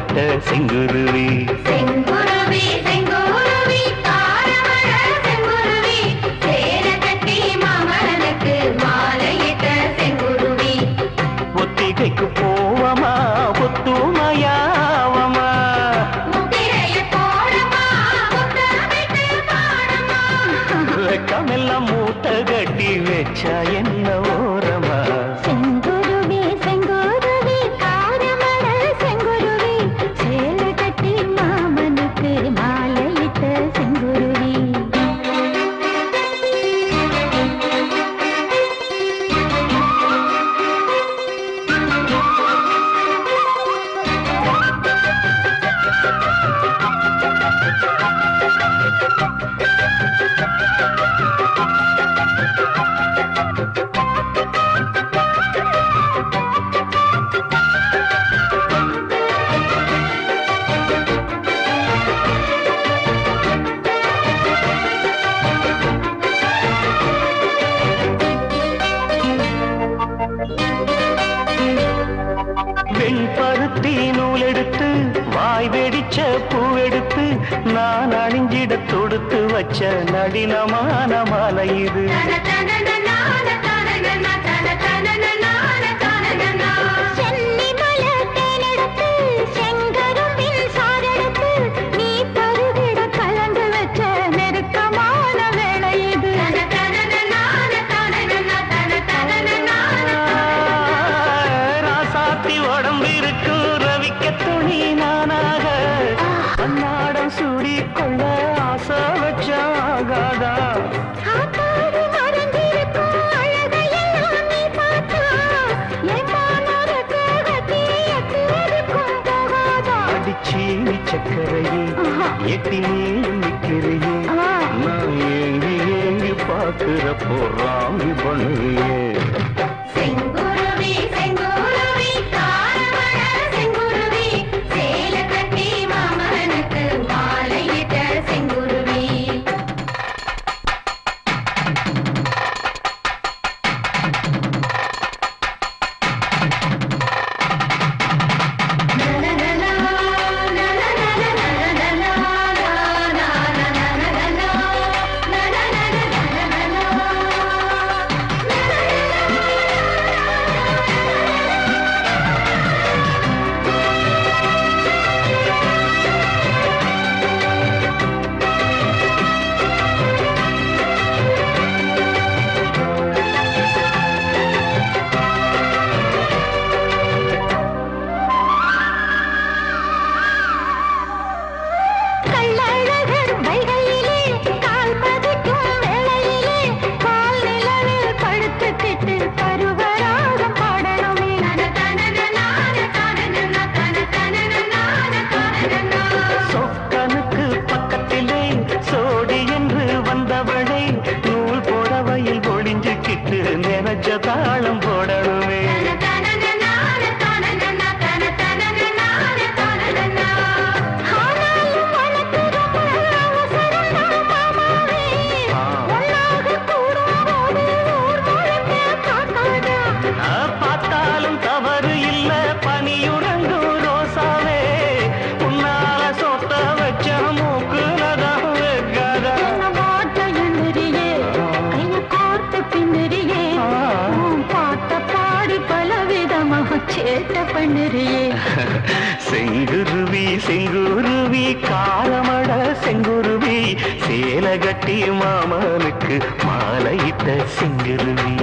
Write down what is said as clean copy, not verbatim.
மாலையிட்ட செங்குருவி செங்குருவி செங்குருவி காரமழ செங்குருவி சேர கட்டி மாமனுக்கு மாலையிட்ட செங்குருவி ஒத்திகைக்கு போவமா புத்துமையாவமா முத்திரைய போடமா முத்தமிட்டு பாடமா வெக்கமெல்லாம் மூட்டை கட்டி வச்சா என்ன ஓரமா செங்குருவி செங்குருவி காரமழ செங்குருவி சேல கட்டி மாமனுக்கு மாலையிட்ட செங்குருவி வெண்பருத்தி நூல் எடுத்து வாய் வெடிச்ச பூவெடுத்து நான் அணிஞ்சிட தொடுத்து வச்ச நடினமான மாலை இது ராசாத்தி உடம்பிருக்கு ரவிக்க துணி நானாக அன்னாடம் சூடிக்கொள்ள ஆசை வச்சாகாதா அடிச்சீனி சக்கரையே எட்டி நீயும் நிற்கிறையே நான் ஏங்கி ஏங்கி பார்க்கிற போறாமி பண்ணுவியே செங்குருவி செங்குருவி காரமழ செங்குருவி சேல கட்டி மாமனுக்கு மாலையிட்ட செங்குருவி சொக்கனுக்கு பக்கத்திலே சோடி என்று வந்தவளை நூல் புடவையில் ஒளிஞ்சுக்கிட்டு நினைச்ச தாளம் போடணுமே பார்த்தாலும் தவறு இல்ல பனியுறங்கும் ரோசாவே உன்னால சொத்த வச்ச மூக்குலதான் வைக்காதா சேட்ட பண்ணுறியே செங்குருவி செங்குருவி காரமட செங்குருவி சேல கட்டி மாமனுக்கு மாலையிட்ட செங்குருவி